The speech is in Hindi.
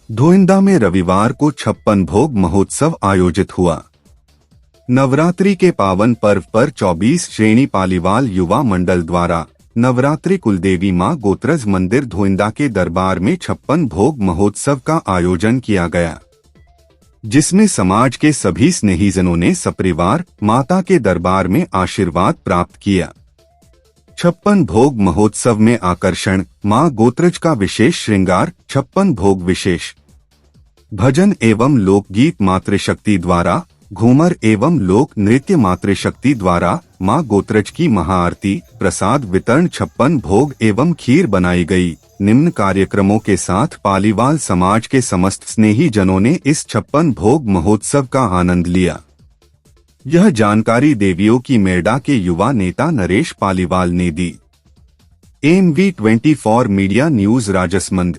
धोइंदा में रविवार को 56 भोग महोत्सव आयोजित हुआ। नवरात्रि के पावन पर्व पर 24 श्रेणी पालीवाल युवा मंडल द्वारा नवरात्रि कुलदेवी मां गोत्रज मंदिर धोइंदा के दरबार में 56 भोग महोत्सव का आयोजन किया गया, जिसमें समाज के सभी स्नेहीजनों ने सपरिवार माता के दरबार में आशीर्वाद प्राप्त किया। 56 भोग महोत्सव में आकर्षण मां गोत्रज का विशेष श्रृंगार, 56 भोग विशेष भजन एवं लोकगीत मातृशक्ति द्वारा, घूमर एवं लोक नृत्य मातृशक्ति द्वारा मां गोत्रज की महाआरती, प्रसाद वितरण, 56 भोग एवं खीर बनाई गई। निम्न कार्यक्रमों के साथ पालीवाल समाज के समस्त स्नेही जनों ने इस 56 भोग महोत्सव का आनंद लिया। यह जानकारी देवियों की मेड़ा के युवा नेता नरेश पालीवाल ने दी। MV24 media news Rajsamand.